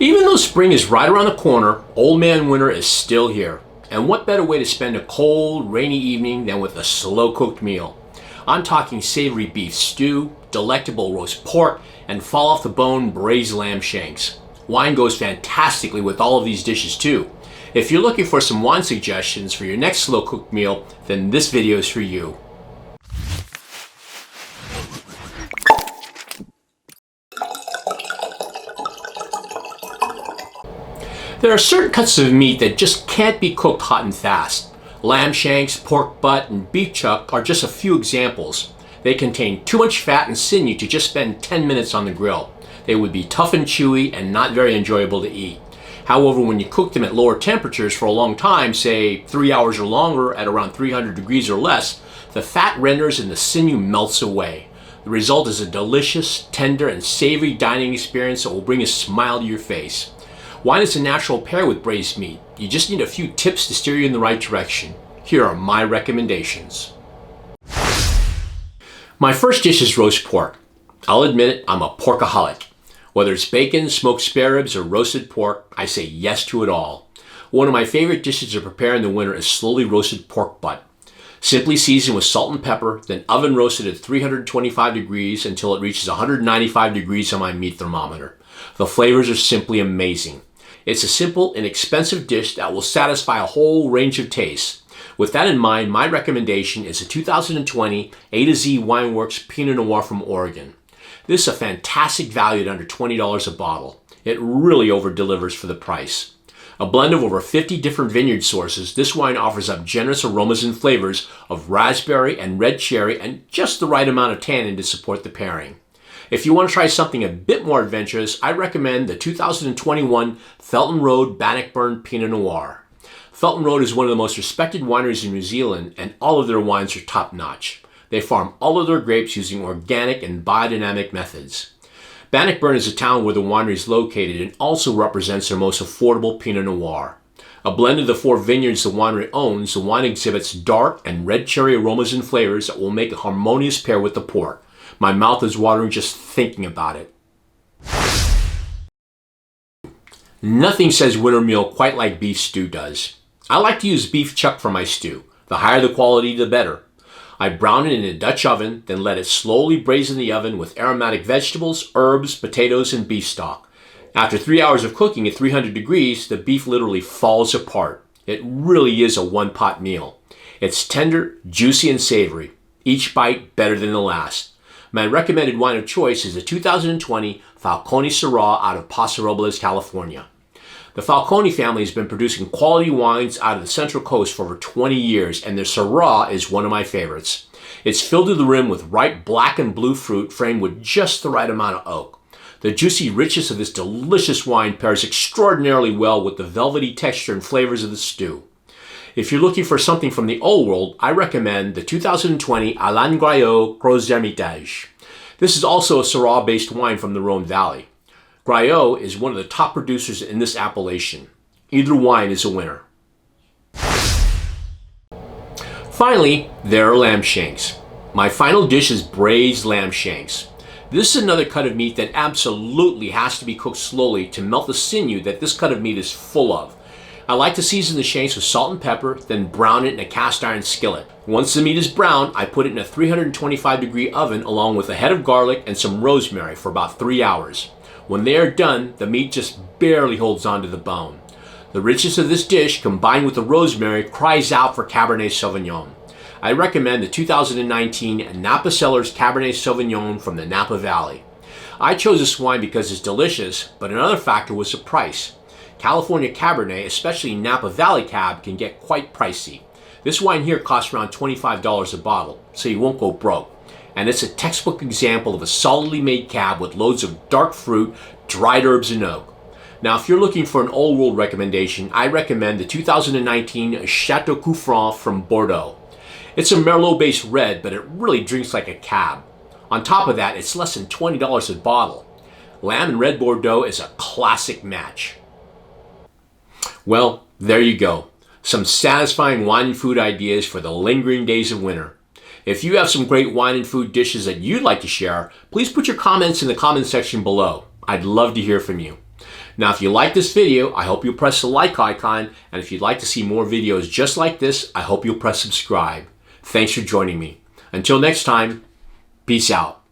Even though spring is right around the corner, Old Man Winter is still here. And what better way to spend a cold, rainy evening than with a slow-cooked meal? I'm talking savory beef stew, delectable roast pork, and fall-off-the-bone braised lamb shanks. Wine goes fantastically with all of these dishes too. If you're looking for some wine suggestions for your next slow-cooked meal, then this video is for you. There are certain cuts of meat that just can't be cooked hot and fast. Lamb shanks, pork butt, and beef chuck are just a few examples. They contain too much fat and sinew to just spend 10 minutes on the grill. They would be tough and chewy and not very enjoyable to eat. However, when you cook them at lower temperatures for a long time, say 3 hours or longer at around 300 degrees or less, the fat renders and the sinew melts away. The result is a delicious, tender, and savory dining experience that will bring a smile to your face. Wine is a natural pair with braised meat. You just need a few tips to steer you in the right direction. Here are my recommendations. My first dish is roast pork. I'll admit it, I'm a porkaholic. Whether it's bacon, smoked spare ribs, or roasted pork, I say yes to it all. One of my favorite dishes to prepare in the winter is slowly roasted pork butt. Simply season with salt and pepper, then oven roasted at 325 degrees until it reaches 195 degrees on my meat thermometer. The flavors are simply amazing. It's a simple, inexpensive dish that will satisfy a whole range of tastes. With that in mind, my recommendation is a 2020 A to Z Wineworks Pinot Noir from Oregon. This is a fantastic value at under $20 a bottle. It really over-delivers for the price. A blend of over 50 different vineyard sources, this wine offers up generous aromas and flavors of raspberry and red cherry and just the right amount of tannin to support the pairing. If you want to try something a bit more adventurous, I recommend the 2021 Felton Road Bannockburn Pinot Noir. Felton Road is one of the most respected wineries in New Zealand, and all of their wines are top-notch. They farm all of their grapes using organic and biodynamic methods. Bannockburn is a town where the winery is located and also represents their most affordable Pinot Noir. A blend of the 4 vineyards the winery owns, the wine exhibits dark and red cherry aromas and flavors that will make a harmonious pair with the pork. My mouth is watering just thinking about it. Nothing says winter meal quite like beef stew does. I like to use beef chuck for my stew. The higher the quality, the better. I brown it in a Dutch oven, then let it slowly braise in the oven with aromatic vegetables, herbs, potatoes, and beef stock. After 3 hours of cooking at 300 degrees, the beef literally falls apart. It really is a one-pot meal. It's tender, juicy, and savory. Each bite better than the last. My recommended wine of choice is the 2020 Falcone Syrah out of Paso Robles, California. The Falcone family has been producing quality wines out of the Central Coast for over 20 years, and their Syrah is one of my favorites. It's filled to the rim with ripe black and blue fruit framed with just the right amount of oak. The juicy richness of this delicious wine pairs extraordinarily well with the velvety texture and flavors of the stew. If you're looking for something from the old world, I recommend the 2020 Alain Graillot Gros Hermitage. This is also a Syrah-based wine from the Rhone Valley. Graillot is one of the top producers in this appellation. Either wine is a winner. Finally, there are lamb shanks. My final dish is braised lamb shanks. This is another cut of meat that absolutely has to be cooked slowly to melt the sinew that this cut of meat is full of. I like to season the shanks with salt and pepper, then brown it in a cast iron skillet. Once the meat is brown, I put it in a 325 degree oven along with a head of garlic and some rosemary for about 3 hours. When they are done, the meat just barely holds onto the bone. The richness of this dish, combined with the rosemary, cries out for Cabernet Sauvignon. I recommend the 2019 Napa Cellars Cabernet Sauvignon from the Napa Valley. I chose this wine because it's delicious, but another factor was the price. California Cabernet, especially Napa Valley Cab, can get quite pricey. This wine here costs around $25 a bottle, so you won't go broke. And it's a textbook example of a solidly made cab with loads of dark fruit, dried herbs, and oak. Now, if you're looking for an old world recommendation, I recommend the 2019 Chateau Couffrant from Bordeaux. It's a Merlot-based red, but it really drinks like a cab. On top of that, it's less than $20 a bottle. Lamb and red Bordeaux is a classic match. Well, there you go. Some satisfying wine and food ideas for the lingering days of winter. If you have some great wine and food dishes that you'd like to share, please put your comments in the comment section below. I'd love to hear from you. Now, if you like this video, I hope you'll press the like icon, and if you'd like to see more videos just like this, I hope you'll press subscribe. Thanks for joining me. Until next time, peace out.